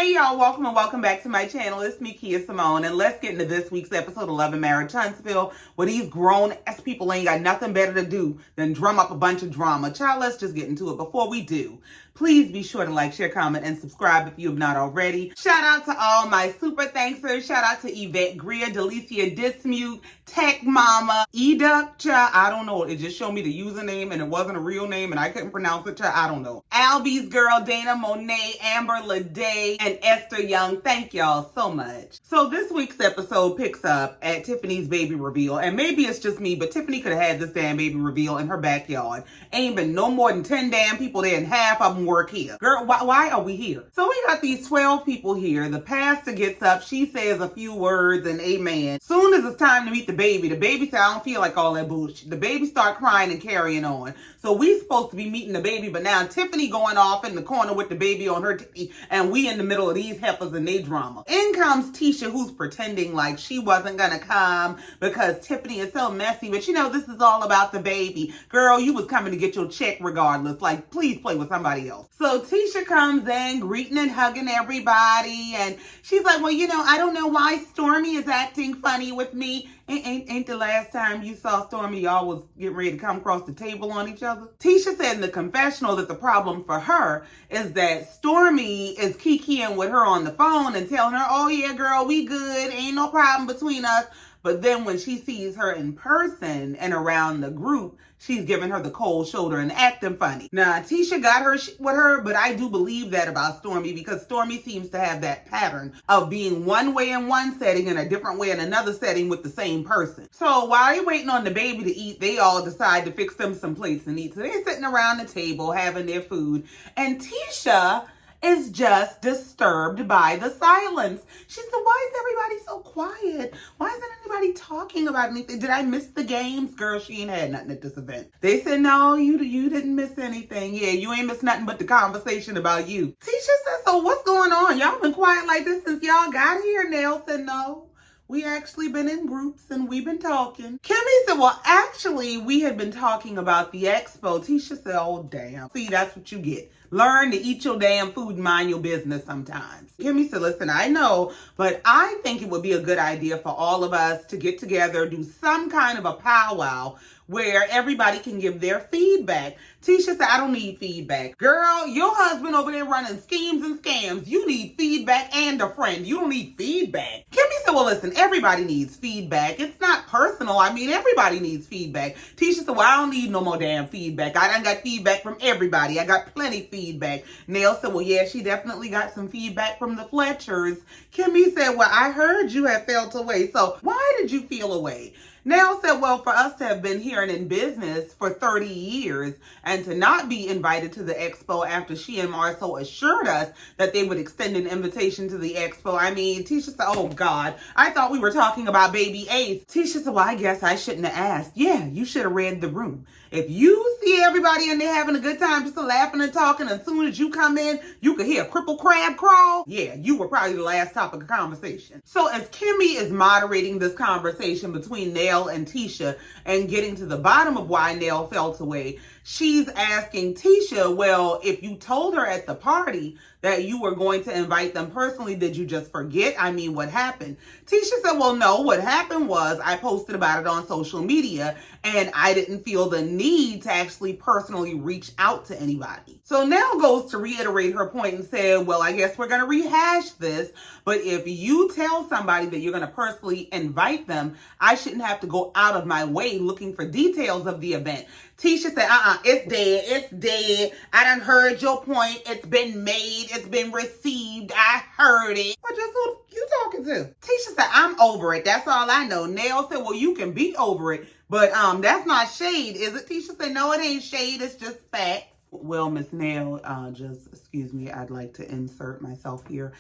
Hey y'all, welcome and welcome back to my channel. It's me, KiaSimone, and let's get into this week's episode of Love and Marriage Huntsville, where these grown-ass people ain't got nothing better to do than drum up a bunch of drama. Child, let's just get into it. Before we do, please be sure to like, share, comment, and subscribe if you have not already. Shout out to all my super thanksters. Shout out to Yvette Greer, Delicia Dismute, Tech Mama, Educ, child, I don't know. It just showed me the username and it wasn't a real name and I couldn't pronounce it, child, I don't know. Albie's Girl, Dana Monet, Amber Lede, and Esther Young. Thank y'all so much. So this week's episode picks up at Tiffany's baby reveal. And maybe it's just me, but Tiffany could have had this damn baby reveal in her backyard. Ain't been no more than 10 damn people there and half of them work here. Girl, why are we here? So we got these 12 people here. The pastor gets up. She says a few words and amen. Soon as it's time to meet the baby said, I don't feel like all that bullshit. The baby start crying and carrying on. So we supposed to be meeting the baby, but now Tiffany going off in the corner with the baby on her titty, and we in the middle of these heifers and they drama. In comes Tisha, who's pretending like she wasn't gonna come because Tiffany is so messy, but you know, this is all about the baby. Girl, you was coming to get your check regardless. Like, please play with somebody else. So Tisha comes in, greeting and hugging everybody, and she's like, well, you know, I don't know why Stormy is acting funny with me. Ain't the last time you saw Stormy, y'all was getting ready to come across the table on each other? Tisha said in the confessional that the problem for her is that Stormy is kikiing with her on the phone and telling her, oh yeah, girl, we good. Ain't no problem between us. But then when she sees her in person and around the group, she's giving her the cold shoulder and acting funny. Now, Tisha got her with her, but I do believe that about Stormy because Stormy seems to have that pattern of being one way in one setting and a different way in another setting with the same person. So while you're waiting on the baby to eat, they all decide to fix them some plates and eat. So they're sitting around the table having their food. And Tisha is just disturbed by the silence. She said, why is everybody so quiet? Why isn't anybody talking about anything? Did I miss the games? Girl, she ain't had nothing at this event. They said, no, you didn't miss anything. Yeah, you ain't missed nothing but the conversation about you. Tisha said, so what's going on? Y'all been quiet like this since y'all got here. Nell said, no. We actually been in groups and we've been talking. Kimmy said, well, actually, we had been talking about the expo. Tisha said, oh, damn. See, that's what you get. Learn to eat your damn food and mind your business sometimes. Kimmy said, listen, I know, but I think it would be a good idea for all of us to get together, do some kind of a powwow where everybody can give their feedback. Tisha said, I don't need feedback. Girl, your husband over there running schemes and scams. You need feedback and a friend. You don't need feedback. Kimmy said, well, listen, everybody needs feedback. It's not personal. I mean, everybody needs feedback. Tisha said, well, I don't need no more damn feedback. I done got feedback from everybody. I got plenty feedback. Nell said, well, yeah, she definitely got some feedback from the Fletchers. Kimmy said, well, I heard you had felt away. So why did you feel away? Nell said, well, for us to have been here and in business for 30 years and to not be invited to the expo after she and Marsau assured us that they would extend an invitation to the expo. I mean, Tisha said, oh God, I thought we were talking about baby Ace. Tisha said, well, I guess I shouldn't have asked. Yeah, you should have read the room. If you see everybody in there having a good time, just laughing and talking, as soon as you come in, you could hear a cripple crab crawl. Yeah, you were probably the last topic of conversation. So as Kimmy is moderating this conversation between Nell and Tisha and getting to the bottom of why Nell felt away, she's asking Tisha, well, if you told her at the party that you were going to invite them personally, did you just forget? I mean, what happened? Tisha said, well, no, what happened was I posted about it on social media and I didn't feel the need to actually personally reach out to anybody. So Nell goes to reiterate her point and said, well, I guess we're going to rehash this, but if you tell somebody that you're going to personally invite them, I shouldn't have to go out of my way looking for details of the event. Tisha said, it's dead. It's dead. I done heard your point. It's been made. It's been received. I heard it. Well, just who you talking to? Tisha said, I'm over it. That's all I know. Nell said, well, you can be over it, but that's not shade, is it? Tisha said, no, it ain't shade. It's just facts. Well, Miss Nell, just excuse me. I'd like to insert myself here.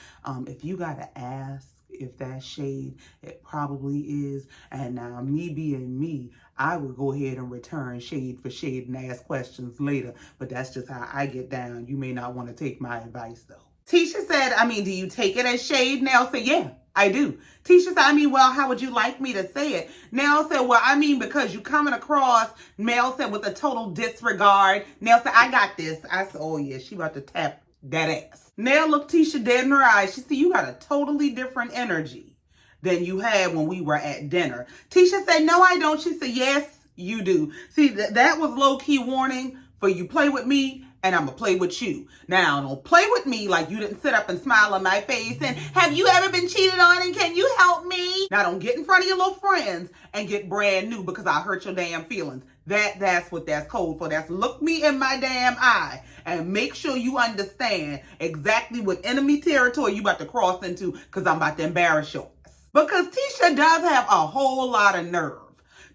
If you got to ask if that's shade, it probably is. And now me being me, I would go ahead and return shade for shade and ask questions later. But that's just how I get down. You may not want to take my advice though. Tisha said, I mean, do you take it as shade? Nell said, yeah, I do. Tisha said, I mean, well, how would you like me to say it? Nell said, well, I mean, because you coming across, Mel said, with a total disregard. Nell said, I got this. I said, oh yeah, she about to tap that ass. Nell looked Tisha dead in her eyes. She said, you got a totally different energy than you had when we were at dinner. Tisha said, no, I don't. She said, yes, you do. See, that was low-key warning for you play with me and I'm going to play with you. Now, don't play with me like you didn't sit up and smile on my face and have you ever been cheated on and can you help me? Now, don't get in front of your little friends and get brand new because I hurt your damn feelings. That's what that's code for. That's look me in my damn eye and make sure you understand exactly what enemy territory you about to cross into because I'm about to embarrass your ass. Because Tisha does have a whole lot of nerve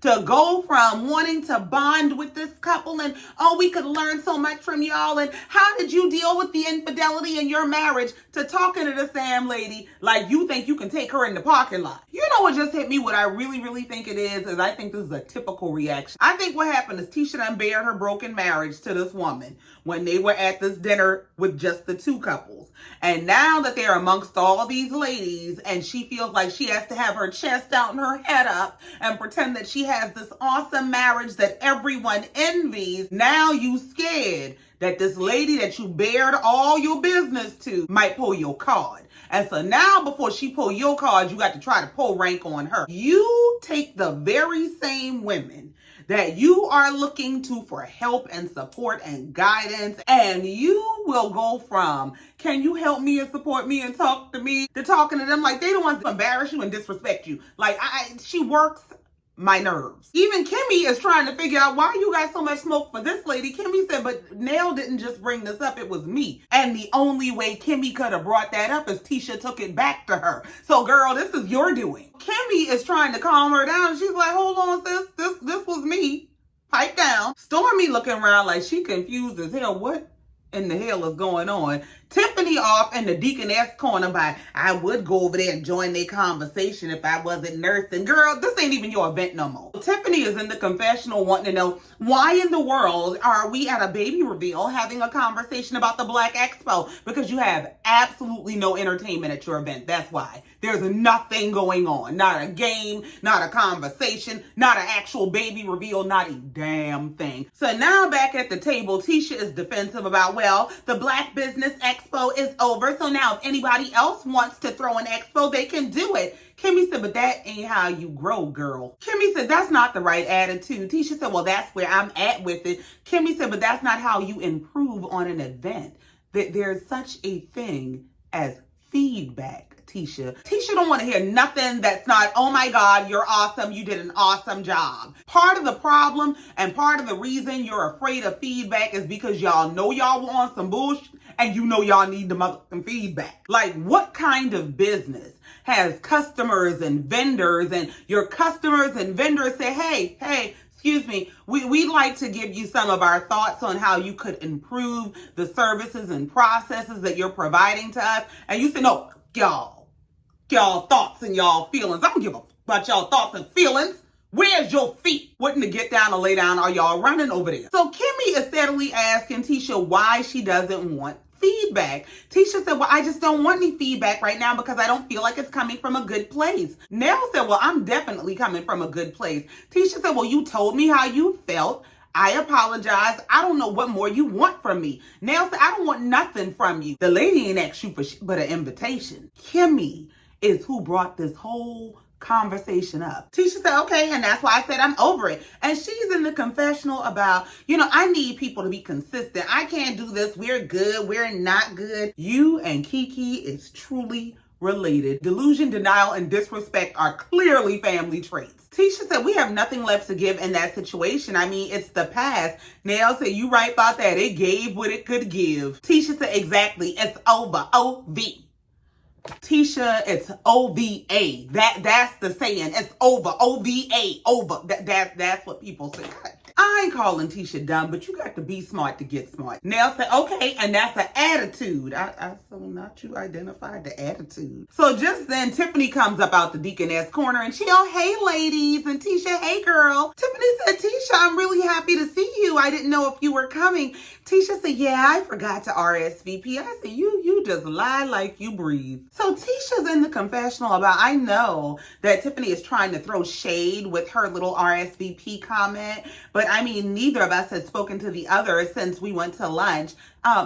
to go from wanting to bond with this couple and, oh, we could learn so much from y'all and how did you deal with the infidelity in your marriage to talking to this damn lady like you think you can take her in the parking lot. You know what just hit me? What I really think it is I think this is a typical reaction. I think what happened is Tisha done bared her broken marriage to this woman when they were at this dinner with just the two couples. And now that they're amongst all these ladies and she feels like she has to have her chest out and her head up and pretend that she has this awesome marriage that everyone envies, now you scared that this lady that you bared all your business to might pull your card. And so now before she pull your card, you got to try to pull rank on her. You take the very same women that you are looking to for help and support and guidance, and you will go from, can you help me and support me and talk to me, to talking to them like they the ones to embarrass you and disrespect you. Like, she works my nerves. Even Kimmy is trying to figure out why you got so much smoke for this lady. Kimmy said, but Nell didn't just bring this up, it was me. And the only way Kimmy could have brought that up is Tisha took it back to her. So girl, this is your doing. Kimmy is trying to calm her down. She's like, hold on, sis, this was me. Pipe down. Stormy looking around like she confused as hell. What in the hell is going on? Tiffany off in the deaconess corner by, I would go over there and join their conversation if I wasn't nursing. Girl, this ain't even your event no more. Tiffany is in the confessional wanting to know, why in the world are we at a baby reveal having a conversation about the Black Expo? Because you have absolutely no entertainment at your event. That's why. There's nothing going on. Not a game, not a conversation, not an actual baby reveal, not a damn thing. So now back at the table, Tisha is defensive about, well, the Black Business Expo is over, so now if anybody else wants to throw an expo, they can do it. Kimmy said, but that ain't how you grow, girl. Kimmy said, that's not the right attitude. Tisha said, well, that's where I'm at with it. Kimmy said, but that's not how you improve on an event. There's such a thing as feedback. Tisha don't want to hear nothing that's not, oh my God, you're awesome, you did an awesome job. Part of the problem and part of the reason you're afraid of feedback is because y'all know y'all were on some bullshit and you know y'all need the motherfucking feedback. Like, what kind of business has customers and vendors and your customers and vendors say, hey, excuse me, we'd like to give you some of our thoughts on how you could improve the services and processes that you're providing to us. And you say, no, y'all thoughts and y'all feelings. I don't give a fuck about y'all thoughts and feelings. Where's your feet? Wouldn't to get down or lay down? Are y'all running over there? So Kimmy is steadily asking Tisha why she doesn't want feedback. Tisha said, well, I just don't want any feedback right now because I don't feel like it's coming from a good place. Nell said, well, I'm definitely coming from a good place. Tisha said, well, you told me how you felt. I apologize. I don't know what more you want from me. Nell said, I don't want nothing from you. The lady ain't asked you for shit but an invitation. Kimmy is who brought this whole conversation up. Tisha said, okay, and that's why I said I'm over it. And she's in the confessional about, I need people to be consistent. I can't do this. We're good. We're not good. You and Kiki is truly related. Delusion, denial, and disrespect are clearly family traits. Tisha said, we have nothing left to give in that situation. I mean, it's the past. Nell said, you right about that. It gave what it could give. Tisha said, exactly. It's over. O-V. Tisha, it's O-V-A. That's the saying. It's over. O-V-A. Over. That's what people say. I ain't calling Tisha dumb, but you got to be smart to get smart. Nell said, okay, and that's an attitude. So not you identified the attitude. So just then, Tiffany comes up out the deaconess corner and she, oh, hey, ladies. And Tisha, hey, girl. Tiffany said, Tisha, I'm really happy to see you. I didn't know if you were coming. Tisha said, yeah, I forgot to RSVP. I said, you just lie like you breathe. So Tisha's in the confessional about, I know that Tiffany is trying to throw shade with her little RSVP comment, but I mean, neither of us has spoken to the other since we went to lunch.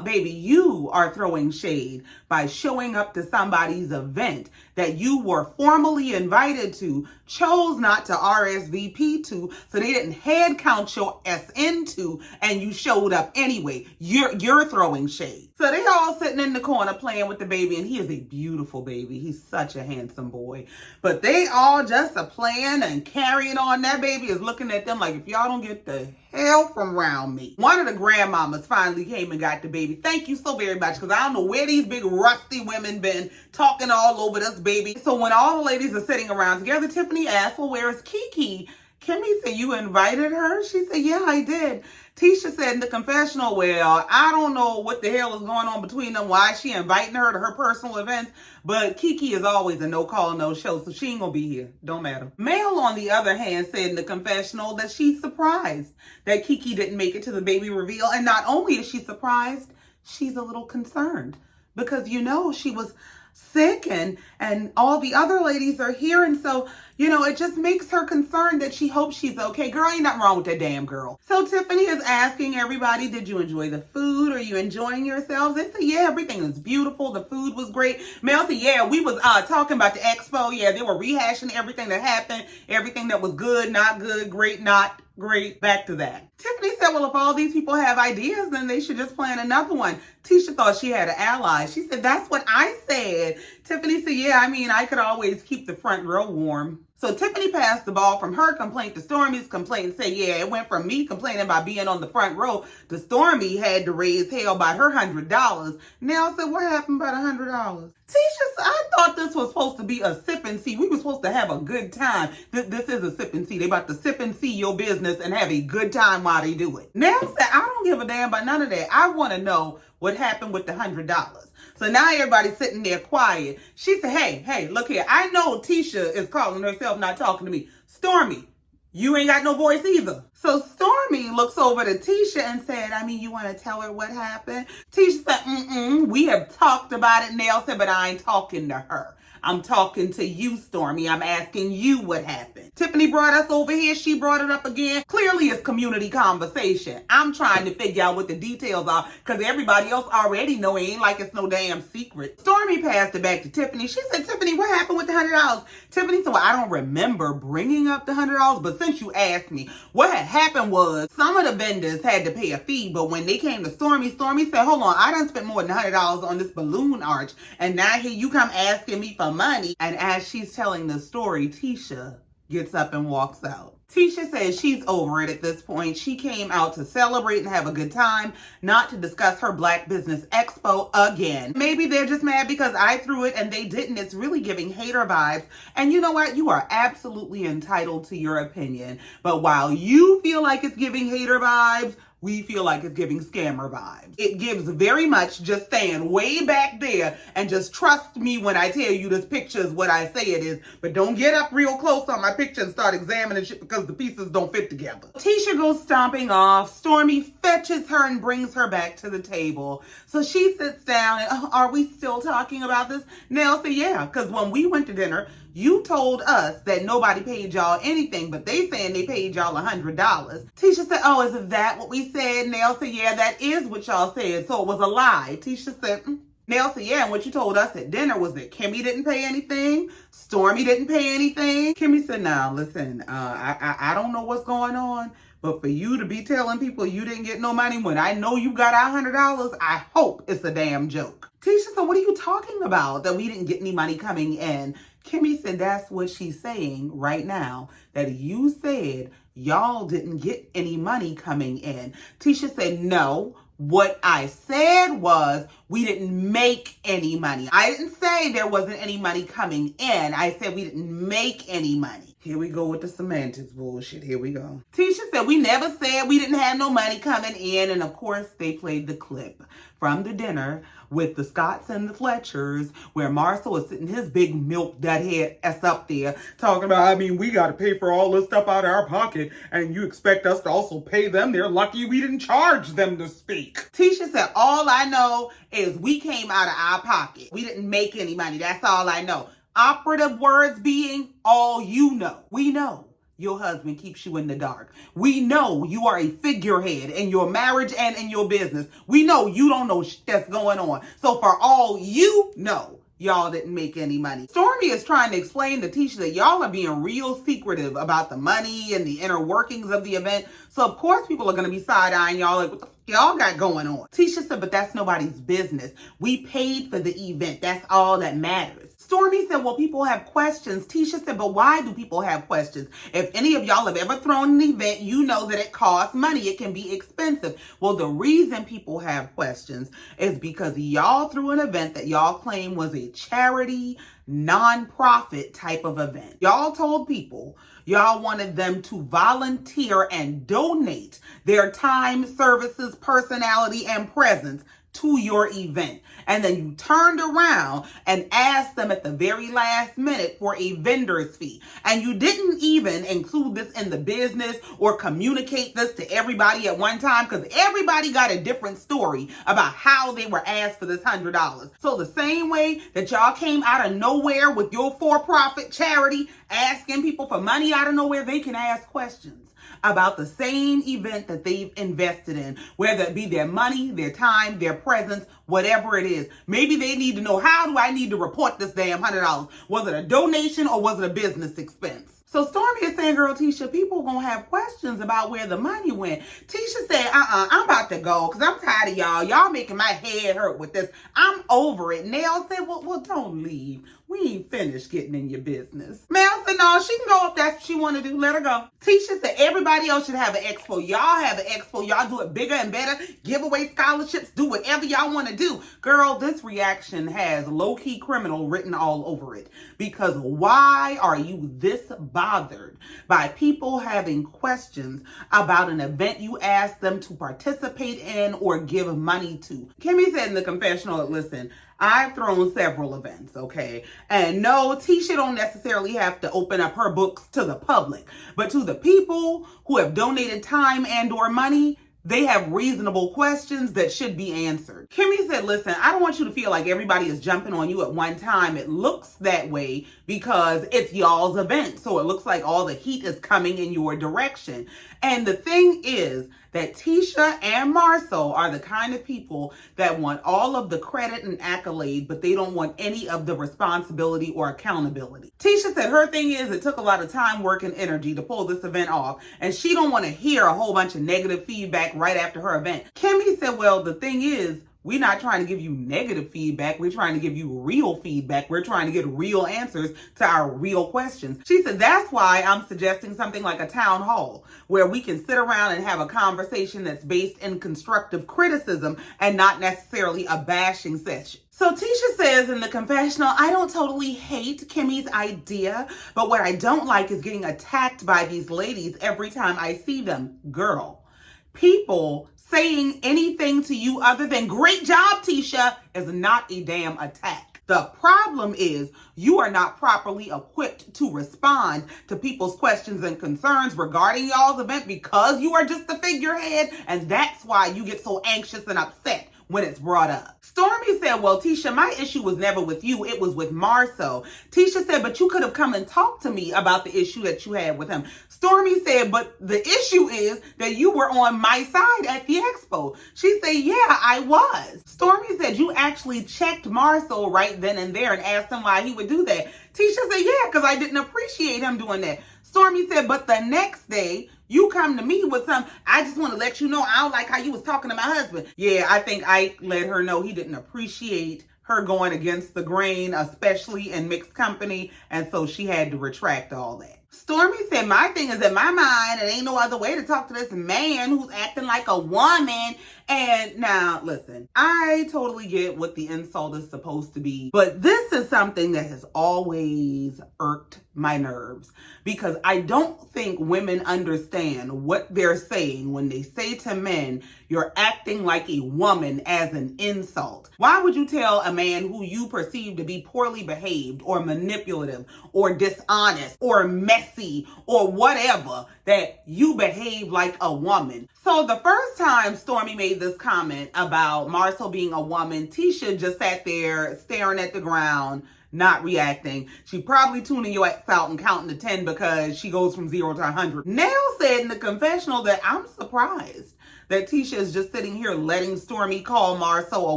Baby, you are throwing shade by showing up to somebody's event that you were formally invited to, chose not to RSVP to, so they didn't head count your ass into, and you showed up anyway. You're throwing shade. So they all sitting in the corner playing with the baby, and he is a beautiful baby. He's such a handsome boy. But they all just a playing and carrying on. That baby is looking at them like, if y'all don't get the hell from around me. One of the grandmamas finally came and got the baby. Thank you so very much, because I don't know where these big rusty women been talking all over this baby. So when all the ladies are sitting around together, Tiffany asked, well, where is Kiki? Kimmy said, you invited her? She said, yeah, I did. Tisha said in the confessional, well, I don't know what the hell is going on between them, why she inviting her to her personal events, but Kiki is always a no call, no show, so she ain't gonna be here. Don't matter. Mel, on the other hand, said in the confessional that she's surprised that Kiki didn't make it to the baby reveal, and not only is she surprised, she's a little concerned, because she was sick and all the other ladies are here, and so it just makes her concerned that she hopes she's okay. Girl, ain't nothing wrong with that damn girl. So Tiffany is asking everybody, did you enjoy the food? Are you enjoying yourselves? They say, yeah, everything was beautiful. The food was great. Mel said, yeah, we was talking about the expo. Yeah, they were rehashing everything that happened, everything that was good, not good, great, not great. Back to that. Tiffany said, well, if all these people have ideas, then they should just plan another one. Tisha thought she had an ally. She said, that's what I said. Tiffany said, yeah, I mean, I could always keep the front row warm. So Tiffany passed the ball from her complaint to Stormy's complaint and said, yeah, it went from me complaining about being on the front row to Stormy had to raise hell about her $100. Nell said, what happened about $100? Tisha said, I thought this was supposed to be a sip and see. We were supposed to have a good time. This is a sip and see. They about to sip and see your business and have a good time while they do it. Nell said, I don't give a damn about none of that. I want to know what happened with the $100. So now everybody's sitting there quiet. She said, hey, look here. I know Tisha is calling herself not talking to me. Stormy, you ain't got no voice either. So Stormy looks over to Tisha and said, I mean, you want to tell her what happened? Tisha said, we have talked about it. Nell said, but I ain't talking to her. I'm talking to you, Stormy. I'm asking you what happened. Tiffany brought us over here. She brought it up again. Clearly, it's community conversation. I'm trying to figure out what the details are because everybody else already know. It ain't like it's no damn secret. Stormy passed it back to Tiffany. She said, Tiffany, what happened with the $100? Tiffany said, well, I don't remember bringing up the $100, but since you asked me, what had happened was some of the vendors had to pay a fee, but when they came to Stormy said, hold on, I done spent more than $100 on this balloon arch, and now here you come asking me for money. And as she's telling the story, Tisha gets up and walks out. Tisha says she's over it at this point. She came out to celebrate and have a good time, not to discuss her Black Business Expo again. Maybe they're just mad because I threw it and they didn't. It's really giving hater vibes. And you know what? You are absolutely entitled to your opinion. But while you feel like it's giving hater vibes, we feel like it's giving scammer vibes. It gives very much just staying way back there and just trust me when I tell you this picture is what I say it is. But don't get up real close on my picture and start examining shit because the pieces don't fit together. Tisha goes stomping off. Stormy fetches her and brings her back to the table. So she sits down and, are we still talking about this? Nell said, yeah, because when we went to dinner, you told us that nobody paid y'all anything, but they saying they paid y'all $100. Tisha said, oh, is that what we said? Nell said, yeah, that is what y'all said. So it was a lie. Tisha said, Nell said, yeah, and what you told us at dinner was that Kimmy didn't pay anything, Stormy didn't pay anything. Kimmy said, now, listen, I don't know what's going on, but for you to be telling people you didn't get no money when I know you got $100, I hope it's a damn joke. Tisha said, what are you talking about, that we didn't get any money coming in? Kimmy said, that's what she's saying right now, that you said y'all didn't get any money coming in. Tisha said, no, what I said was we didn't make any money. I didn't say there wasn't any money coming in. I said we didn't make any money. Here we go with the semantics bullshit. Here we go. Tisha said, we never said we didn't have no money coming in. And of course, they played the clip from the dinner with the Scotts and the Fletchers, where Marsau is sitting his big milk that head ass up there talking about, I mean, we got to pay for all this stuff out of our pocket, and you expect us to also pay them? They're lucky we didn't charge them to speak. Tisha said, all I know is we came out of our pocket. We didn't make any money. That's all I know. Operative words being all you know. We know. your husband keeps you in the dark. We know you are a figurehead in your marriage and in your business. We know you don't know that's going on. So for all you know, y'all didn't make any money. Stormy is trying to explain to Tisha that y'all are being real secretive about the money and the inner workings of the event. So of course people are going to be side-eyeing y'all like, what the f y'all got going on? Tisha said, but that's nobody's business. We paid for the event. That's all that matters. Stormy said, well, people have questions. Tisha said, but why do people have questions? If any of y'all have ever thrown an event, you know that it costs money. It can be expensive. Well, the reason people have questions is because y'all threw an event that y'all claim was a charity, non-profit type of event. Y'all told people y'all wanted them to volunteer and donate their time, services, personality, and presence to your event. And then you turned around and asked them at the very last minute for a vendor's fee. And you didn't even include this in the business or communicate this to everybody at one time, because everybody got a different story about how they were asked for this $100. So the same way that y'all came out of nowhere with your for-profit charity asking people for money out of nowhere, they can ask questions about the same event that they've invested in, whether it be their money, their time, their presence, whatever it is. Maybe they need to know, how do I need to report this damn $100? Was it a donation or was it a business expense? So Stormy is saying, girl, Tisha, people gonna have questions about where the money went. Tisha said, I'm about to go because I'm tired of y'all. Y'all making my head hurt with this. I'm over it. Nell said, well, don't leave. We ain't finished getting in your business. Mel said, no, she can go if that's what she want to do. Let her go. Tisha said, everybody else should have an expo. Y'all have an expo. Y'all do it bigger and better. Give away scholarships. Do whatever y'all want to do. Girl, this reaction has low-key criminal written all over it. Because why are you this bothered by people having questions about an event you asked them to participate in or give money to? Kimmy said in the confessional, listen, I've thrown several events, okay? And no, Tisha don't necessarily have to open up her books to the public, but to the people who have donated time and or money, they have reasonable questions that should be answered. Kimmy said, listen, I don't want you to feel like everybody is jumping on you at one time. It looks that way because it's y'all's event. So it looks like all the heat is coming in your direction. And the thing is that Tisha and Marsau are the kind of people that want all of the credit and accolade, but they don't want any of the responsibility or accountability. Tisha said her thing is it took a lot of time, work, and energy to pull this event off, and she don't want to hear a whole bunch of negative feedback right after her event. Kimmy said, well, the thing is, we're not trying to give you negative feedback. We're trying to give you real feedback. We're trying to get real answers to our real questions. She said, that's why I'm suggesting something like a town hall where we can sit around and have a conversation that's based in constructive criticism and not necessarily a bashing session. So Tisha says in the confessional, I don't totally hate Kimmy's idea, but what I don't like is getting attacked by these ladies every time I see them. Girl, people saying anything to you other than great job, Tisha, is not a damn attack. The problem is you are not properly equipped to respond to people's questions and concerns regarding y'all's event because you are just the figurehead, and that's why you get so anxious and upset when it's brought up. Stormy said, well, Tisha, my issue was never with you. It was with Marsau. Tisha said, but you could have come and talked to me about the issue that you had with him. Stormy said, but the issue is that you were on my side at the expo. She said, yeah, I was. Stormy said, you actually checked Marsau right then and there and asked him why he would do that. Tisha said, yeah, because I didn't appreciate him doing that. Stormy said, but the next day, you come to me with some, I just want to let you know I don't like how you was talking to my husband. Yeah, I think I let her know he didn't appreciate her going against the grain, especially in mixed company, and so she had to retract all that. Stormy said, my thing is in my mind, it ain't no other way to talk to this man who's acting like a woman. And now, listen, I totally get what the insult is supposed to be, but this is something that has always irked my nerves because I don't think women understand what they're saying when they say to men, you're acting like a woman as an insult. Why would you tell a man who you perceive to be poorly behaved or manipulative or dishonest or messy or whatever that you behave like a woman? So the first time Stormy made this comment about Marsau being a woman, Tisha just sat there staring at the ground, not reacting. She probably tuning your ass out and counting to 10 because she goes from 0 to 100. Nell said in the confessional that I'm surprised that Tisha is just sitting here letting Stormy call Marsau a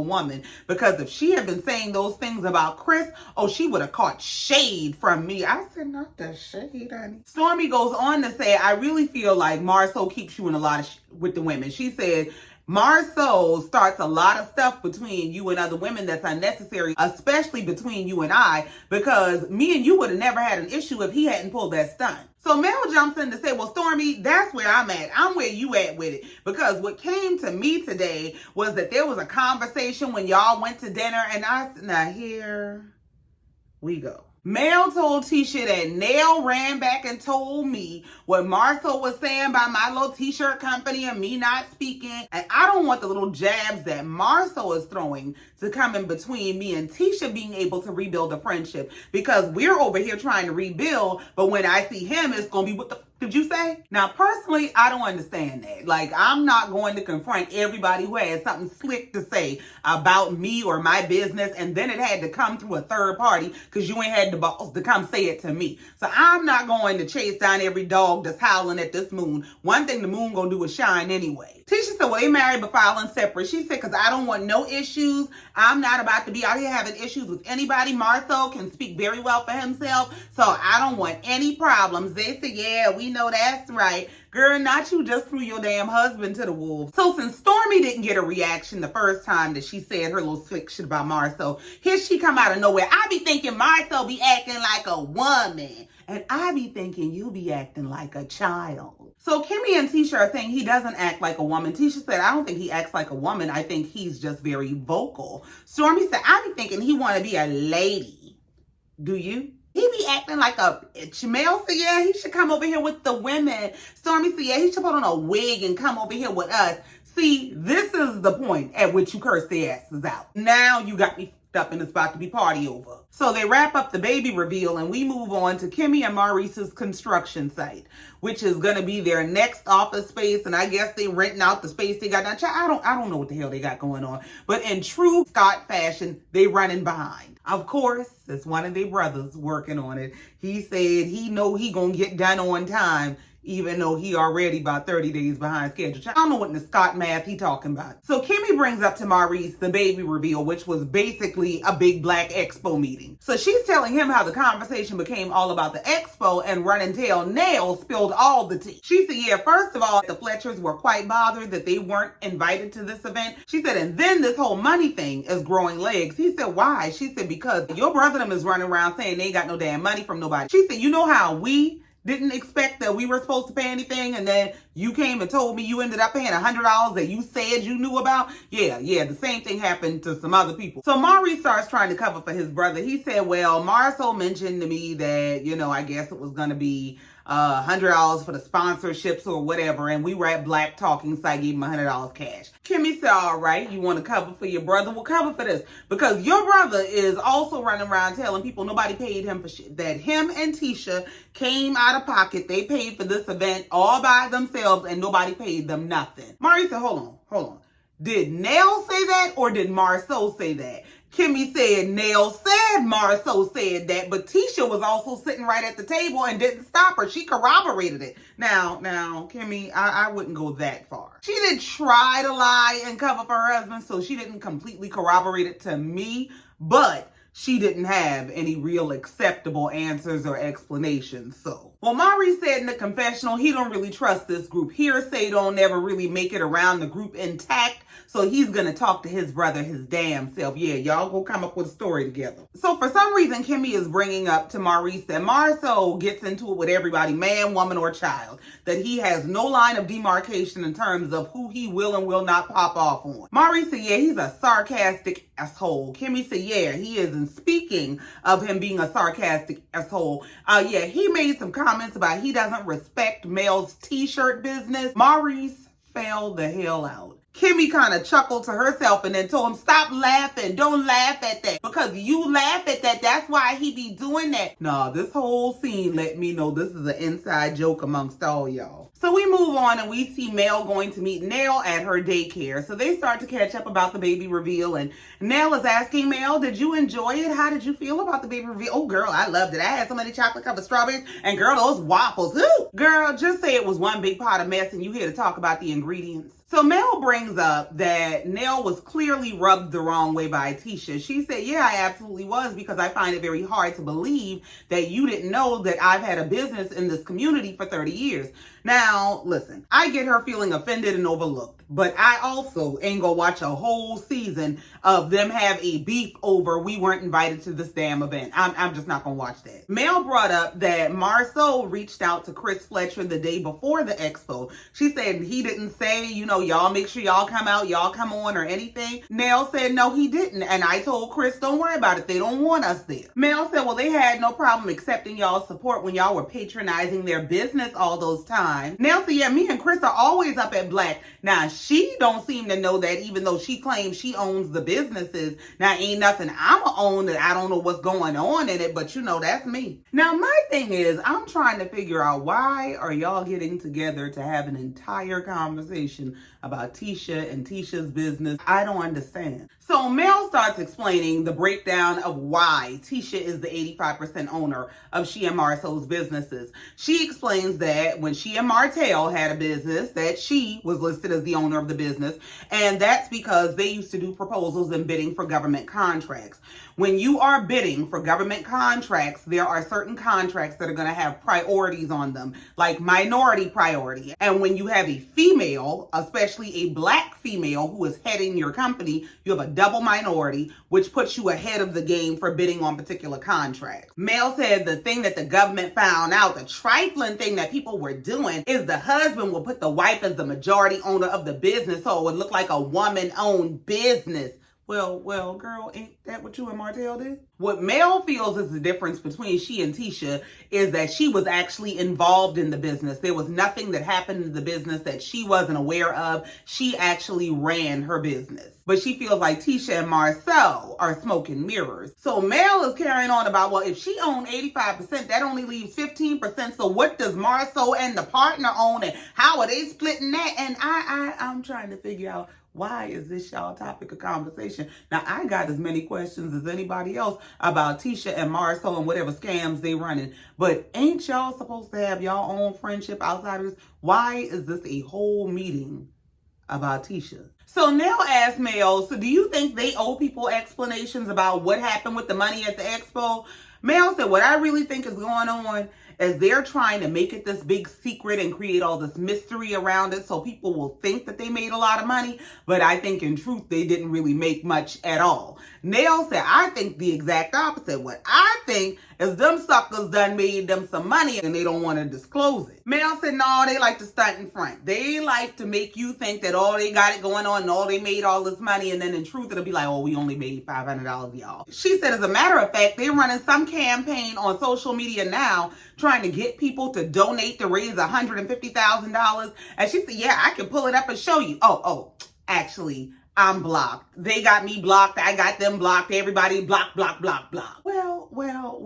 woman, because if she had been saying those things about Chris, oh, she would have caught shade from me. I said, not the shade, honey. Stormy goes on to say, I really feel like Marsau keeps you in a lot of with the women. She said, Marsau starts a lot of stuff between you and other women that's unnecessary, especially between you and I, because me and you would have never had an issue if he hadn't pulled that stunt. So Mel jumps in to say, well, Stormy, that's where I'm at. I'm where you at with it. Because what came to me today was that there was a conversation when y'all went to dinner, and I said, now here we go. Mel told Tisha that Nell ran back and told me what Marsau was saying about my little t-shirt company and me not speaking. And I don't want the little jabs that Marsau is throwing to come in between me and Tisha being able to rebuild a friendship, because we're over here trying to rebuild, but when I see him, it's going to be what the did you say? Now, personally, I don't understand that. Like, I'm not going to confront everybody who has something slick to say about me or my business, and then it had to come through a third party because you ain't had the balls to come say it to me. So I'm not going to chase down every dog that's howling at this moon. One thing the moon gonna do is shine anyway. Tisha said, well, they married but filing separate. She said, because I don't want no issues. I'm not about to be out here having issues with anybody. Marsau can speak very well for himself, so I don't want any problems. They said, yeah, we know that's right. Girl, not you just threw your damn husband to the wolves. So since Stormy didn't get a reaction the first time that she said her little slick shit about Marsau, here she come out of nowhere. I be thinking Marsau be acting like a woman, and I be thinking you be acting like a child. So Kimmy and Tisha are saying he doesn't act like a woman. Tisha said, I don't think he acts like a woman. I think he's just very vocal. Stormy said, I be thinking he want to be a lady. Do you? He be acting like a Mel said, yeah, he should come over here with the women. Stormy said, yeah, he should put on a wig and come over here with us. See, this is the point at which you curse their asses out. Now you got me up and it's about to be party over. So they wrap up the baby reveal and we move on to Kimmy and Maurice's construction site, which is going to be their next office space. And I guess they renting out the space they got. Now, I don't know what the hell they got going on, but in true Scott fashion, they running behind. Of course, it's one of their brothers working on it. He said he know he gonna get done on time, even though he already about 30 days behind schedule. I don't know what in the Scott math he talking about. So Kimmy brings up to Maurice the baby reveal, which was basically a big black Expo meeting. So she's telling him how the conversation became all about the Expo, and run and tell Nell spilled all the tea. She said, yeah, first of all, the Fletchers were quite bothered that they weren't invited to this event. She said, and then this whole money thing is growing legs. He said, why? She said, because your brother them is running around saying they ain't got no damn money from nobody. She said, you know how we didn't expect that we were supposed to pay anything, and then you came and told me you ended up paying $100 that you said you knew about? Yeah, the same thing happened to some other people. So Maurice starts trying to cover for his brother. He said, well, Marsau mentioned to me that, I guess it was going to be $100 for the sponsorships or whatever, and we were at Black Talking, so I gave him $100 cash. Kimmy said, all right, you want to cover for your brother? Well, cover for this, because your brother is also running around telling people nobody paid him for shit, that him and Tisha came out of pocket. They paid for this event all by themselves, and nobody paid them nothing. Maurice said, hold on. Did Nell say that, or did Marsau say that? Kimmy said Nell said Marsau said that, but Tisha was also sitting right at the table and didn't stop her. She corroborated it. Now, Kimmy, I wouldn't go that far. She did try to lie and cover for her husband, so she didn't completely corroborate it to me, but she didn't have any real acceptable answers or explanations. So, well, Maurice said in the confessional he don't really trust this group. Hearsay don't never really make it around the group intact. So he's going to talk to his brother his damn self. Yeah, y'all go come up with a story together. So for some reason, Kimmy is bringing up to Maurice that Marsau gets into it with everybody, man, woman, or child. That he has no line of demarcation in terms of who he will and will not pop off on. Maurice said, yeah, he's a sarcastic asshole. Kimmy said, yeah, he is. And speaking of him being a sarcastic asshole, yeah, he made some comments about he doesn't respect Mel's t-shirt business. Maurice fell the hell out. Kimmy kind of chuckled to herself and then told him, stop laughing. Don't laugh at that. Because you laugh at that, that's why he be doing that. Nah, this whole scene let me know this is an inside joke amongst all y'all. So we move on and we see Mel going to meet Nell at her daycare. So they start to catch up about the baby reveal, and Nell is asking Mel, did you enjoy it? How did you feel about the baby reveal? Oh, girl, I loved it. I had so many chocolate covered strawberries, and girl, those waffles. Ooh. Girl, just say it was one big pot of mess and you here to talk about the ingredients. So Mel brings up that Nell was clearly rubbed the wrong way by Tisha. She said, yeah, I absolutely was, because I find it very hard to believe that you didn't know that I've had a business in this community for 30 years. Now, listen, I get her feeling offended and overlooked, but I also ain't gonna watch a whole season of them have a beef over we weren't invited to this damn event. I'm just not gonna watch that. Mel brought up that Marsau reached out to Chris Fletcher the day before the expo. She said he didn't say, y'all make sure y'all come out, y'all come on or anything. Nell said, no, he didn't. And I told Chris, don't worry about it. They don't want us there. Mel said, well, they had no problem accepting y'all's support when y'all were patronizing their business all those times. Nell said, yeah, me and Chris are always up at Black. Now, she don't seem to know that, even though she claims she owns the businesses. Now, ain't nothing I'ma own that I don't know what's going on in it, but that's me. Now, my thing is, I'm trying to figure out, why are y'all getting together to have an entire conversation about Tisha and Tisha's business? I don't understand. So Mel starts explaining the breakdown of why Tisha is the 85% owner of she and Marsau's businesses. She explains that when she and Marcel had a business, that she was listed as the owner of the business, and that's because they used to do proposals and bidding for government contracts. When you are bidding for government contracts, there are certain contracts that are going to have priorities on them, like minority priority. And when you have a female, especially a Black female who is heading your company, you have a double minority, which puts you ahead of the game for bidding on particular contracts. Mel said the thing that the government found out, the trifling thing that people were doing, is the husband will put the wife as the majority owner of the business, so it would look like a woman-owned business. Well, girl, ain't that what you and Marcel did? What Mel feels is the difference between she and Tisha is that she was actually involved in the business. There was nothing that happened in the business that she wasn't aware of. She actually ran her business. But she feels like Tisha and Marcel are smoke and mirrors. So Mel is carrying on about, well, if she owned 85%, that only leaves 15%. So what does Marcel and the partner own, and how are they splitting that? And I'm trying to figure out, why is this y'all topic of conversation? Now, I got as many questions as anybody else about Tisha and Marsau and whatever scams they running. But ain't y'all supposed to have y'all own friendship outside of this? Why is this a whole meeting about Tisha? So Nell asked Mel, so do you think they owe people explanations about what happened with the money at the expo? Mel said, what I really think is going on is they're trying to make it this big secret and create all this mystery around it so people will think that they made a lot of money. But I think in truth, they didn't really make much at all. Nell said, I think the exact opposite. What I think is them suckers done made them some money and they don't want to disclose it. Mel said, no, they like to stunt in front. They like to make you think that, oh, they got it going on and all they made all this money. And then in truth, it'll be like, oh, we only made $500, y'all. She said, as a matter of fact, they're running some campaign on social media now trying to get people to donate to raise $150,000. And she said, yeah, I can pull it up and show you. Oh, actually, I'm blocked. They got me blocked. I got them blocked. Everybody block. Well,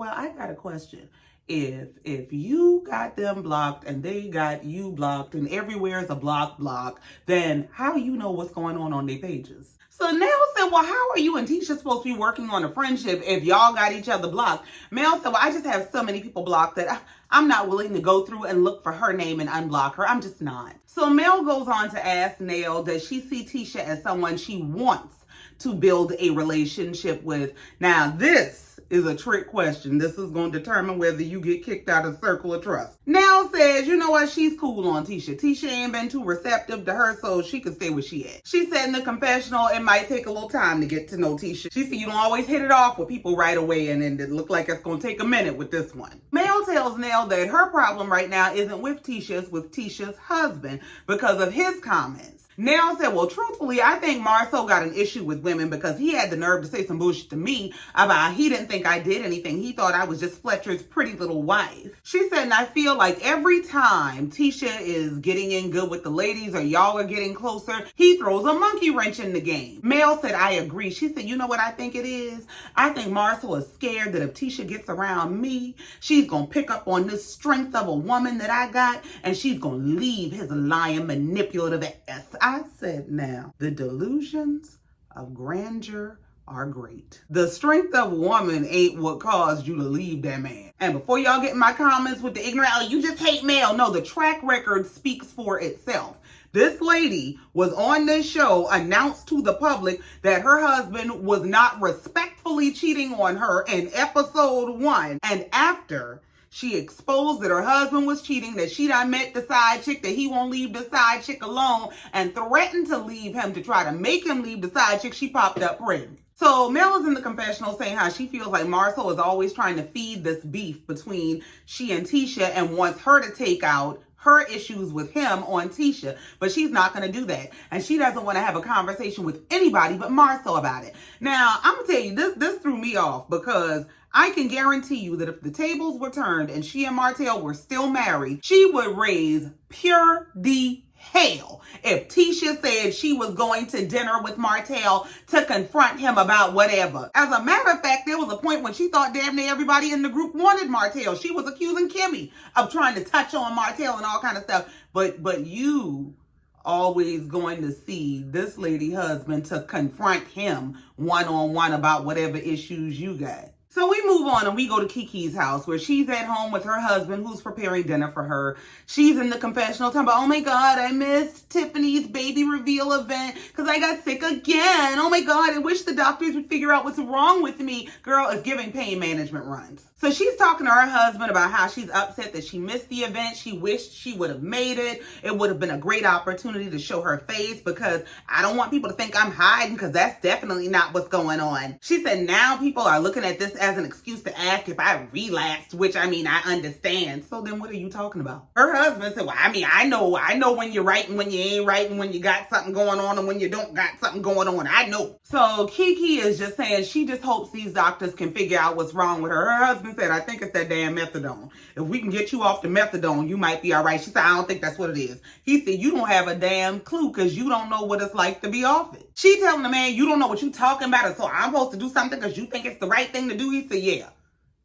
I got a question. If you got them blocked and they got you blocked and everywhere is a block, then how you know what's going on their pages? So Nell said, well, how are you and Tisha supposed to be working on a friendship if y'all got each other blocked? Mel said, well, I just have so many people blocked that I'm not willing to go through and look for her name and unblock her. I'm just not. So Mel goes on to ask Nell, does she see Tisha as someone she wants to build a relationship with? Now, this is a trick question. This is going to determine whether you get kicked out of the circle of trust. Nell says, you know what? She's cool on Tisha. Tisha ain't been too receptive to her, so she can stay where she at. She said in the confessional, it might take a little time to get to know Tisha. She said you don't always hit it off with people right away, and it look like it's going to take a minute with this one. Mel tells Nell that her problem right now isn't with Tisha, it's with Tisha's husband because of his comments. Nell said, well, truthfully, I think Marsau got an issue with women because he had the nerve to say some bullshit to me about he didn't think I did anything. He thought I was just Fletcher's pretty little wife. She said, and I feel like every time Tisha is getting in good with the ladies or y'all are getting closer, he throws a monkey wrench in the game. Mel said, I agree. She said, you know what I think it is? I think Marsau is scared that if Tisha gets around me, she's going to pick up on this strength of a woman that I got, and she's going to leave his lying, manipulative ass. I said, now, the delusions of grandeur are great. The strength of a woman ain't what caused you to leave that man. And before y'all get in my comments with the ignorant, oh, you just hate Mel. No, the track record speaks for itself. This lady was on this show, announced to the public that her husband was not respectfully cheating on her in episode 1. And after she exposed that her husband was cheating, that she done met the side chick, that he won't leave the side chick alone, and threatened to leave him to try to make him leave the side chick, she popped up pregnant. So Mel is in the confessional saying how she feels like Marsau is always trying to feed this beef between she and Tisha and wants her to take out her issues with him on Tisha, but she's not going to do that. And she doesn't want to have a conversation with anybody but Marsau about it. Now, I'm going to tell you, this threw me off because I can guarantee you that if the tables were turned and she and Martell were still married, she would raise pure D hell if Tisha said she was going to dinner with Martell to confront him about whatever. As a matter of fact, there was a point when she thought damn near everybody in the group wanted Martell. She was accusing Kimmy of trying to touch on Martell and all kind of stuff. But you always going to see this lady husband to confront him one-on-one about whatever issues you got. So we move on and we go to Kiki's house where she's at home with her husband who's preparing dinner for her. She's in the confessional talking about, oh my God, I missed Tiffany's baby reveal event because I got sick again. Oh my God, I wish the doctors would figure out what's wrong with me. Girl is giving pain management runs. So she's talking to her husband about how she's upset that she missed the event. She wished she would have made it. It would have been a great opportunity to show her face because I don't want people to think I'm hiding because that's definitely not what's going on. She said now people are looking at this as an excuse to ask if I relapsed, which I mean, I understand. So then what are you talking about? Her husband said, well, I mean, I know when you're right and when you ain't right and when you got something going on and when you don't got something going on. I know. So Keke is just saying she just hopes these doctors can figure out what's wrong with her. Her husband said, I think it's that damn methadone. If we can get you off the methadone, you might be all right. She said, I don't think that's what it is. He said, you don't have a damn clue because you don't know what it's like to be off it. She telling the man, you don't know what you talking about, and so I'm supposed to do something because you think it's the right thing to do. He said, yeah.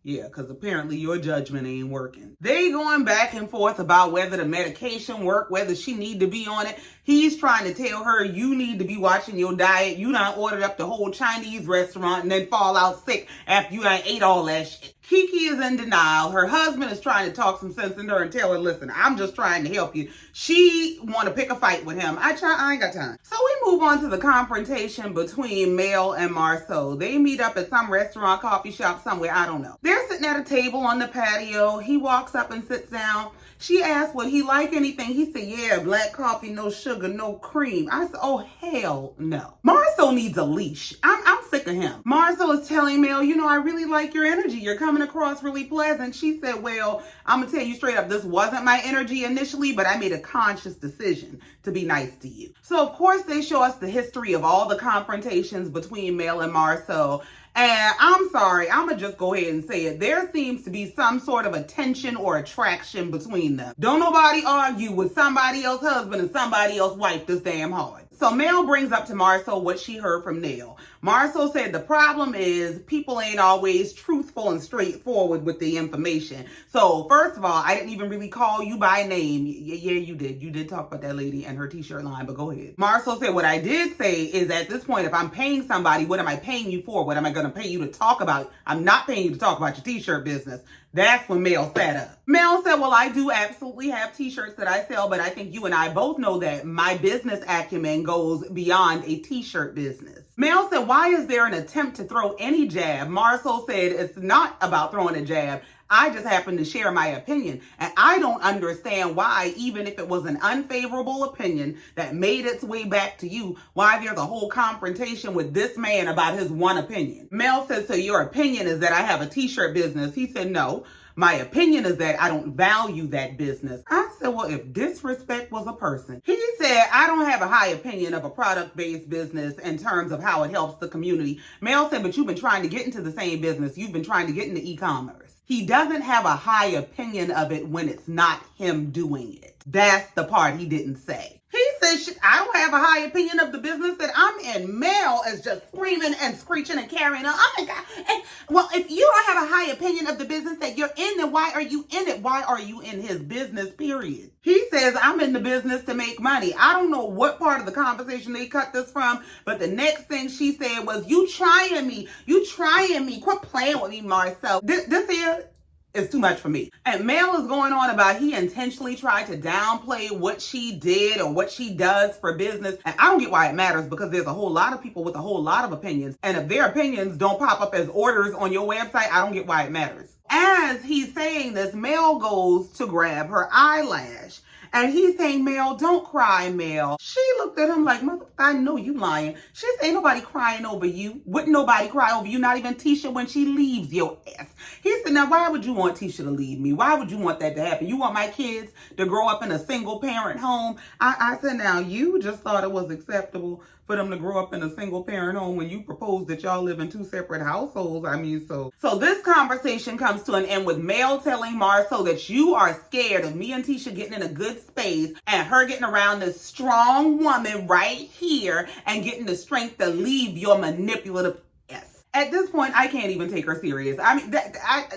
Yeah, because apparently your judgment ain't working. They going back and forth about whether the medication work, whether she need to be on it. He's trying to tell her you need to be watching your diet. You done ordered up the whole Chinese restaurant and then fall out sick after you done ate all that shit. Keke is in denial. Her husband is trying to talk some sense into her and tell her, listen, I'm just trying to help you. She want to pick a fight with him. I ain't got time. So we move on to the confrontation between Mel and Marcel. They meet up at some restaurant, coffee shop somewhere. I don't know. They're sitting at a table on the patio. He walks up and sits down. She asked, would he like anything? He said, yeah, black coffee, no sugar, no cream. I said, oh, hell no. Marsau needs a leash. I'm sick of him. Marsau is telling Mel, you know, I really like your energy. You're coming across really pleasant. She said, well, I'm going to tell you straight up, this wasn't my energy initially, but I made a conscious decision to be nice to you. So, of course, they show us the history of all the confrontations between Mel and Marsau. And I'm sorry, I'm going to just go ahead and say it. There seems to be some sort of a tension or attraction between them. Don't nobody argue with somebody else's husband and somebody else's wife this damn hard. So Mel brings up to Marsau what she heard from Nell. Marsau said the problem is people ain't always truthful and straightforward with the information. So first of all, I didn't even really call you by name. Yeah, you did. You did talk about that lady and her t-shirt line, but go ahead. Marsau said what I did say is at this point, if I'm paying somebody, what am I paying you for? What am I going to pay you to talk about? I'm not paying you to talk about your t-shirt business. That's when Mel sat up. Mel said, well, I do absolutely have t-shirts that I sell, but I think you and I both know that my business acumen goes beyond a t-shirt business. Mel said, why is there an attempt to throw any jab? Marsau said, it's not about throwing a jab. I just happen to share my opinion. And I don't understand why, even if it was an unfavorable opinion that made its way back to you, why there's a whole confrontation with this man about his one opinion. Mel said, so your opinion is that I have a t-shirt business? He said, no. My opinion is that I don't value that business. I said, well, if disrespect was a person. He said, I don't have a high opinion of a product-based business in terms of how it helps the community. Mel said, but you've been trying to get into the same business. You've been trying to get into e-commerce. He doesn't have a high opinion of it when it's not him doing it. That's the part he didn't say. He says, I don't have a high opinion of the business that I'm in. Mel is just screaming and screeching and carrying on. Oh my God. And, well, if you don't have a high opinion of the business that you're in, then why are you in it? Why are you in his business, period? He says, I'm in the business to make money. I don't know what part of the conversation they cut this from, but the next thing she said was, you trying me. You trying me. Quit playing with me, Marcel. This here is too much for me. And Mel is going on about he intentionally tried to downplay what she did or what she does for business. And I don't get why it matters, because there's a whole lot of people with a whole lot of opinions. And if their opinions don't pop up as orders on your website, I don't get why it matters. As he's saying this, Mel goes to grab her eyelash. And he's saying, Mel, don't cry, Mel. She looked at him like, mother, I know you lying. She said, ain't nobody crying over you. Wouldn't nobody cry over you, not even Tisha when she leaves your ass. He said, now, why would you want Tisha to leave me? Why would you want that to happen? You want my kids to grow up in a single parent home? I said, now, you just thought it was acceptable for them to grow up in a single parent home when you proposed that y'all live in two separate households. I mean, so this conversation comes to an end with Mel telling Marsau that you are scared of me and Tisha getting in a good space and her getting around this strong woman right here and getting the strength to leave your manipulative ass. At this point, I can't even take her serious. I mean,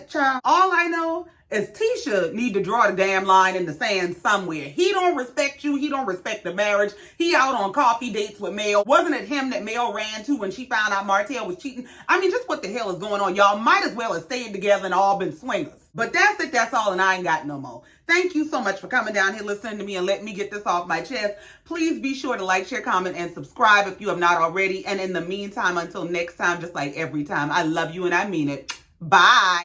child, all I know is Tisha need to draw the damn line in the sand somewhere. He don't respect you. He don't respect the marriage. He out on coffee dates with Mel. Wasn't it him that Mel ran to when she found out Marcel was cheating? I mean, just what the hell is going on? Y'all might as well have stayed together and all been swingers. But that's it. That's all. And I ain't got no more. Thank you so much for coming down here, listening to me, and letting me get this off my chest. Please be sure to like, share, comment, and subscribe if you have not already. And in the meantime, until next time, just like every time, I love you and I mean it. Bye.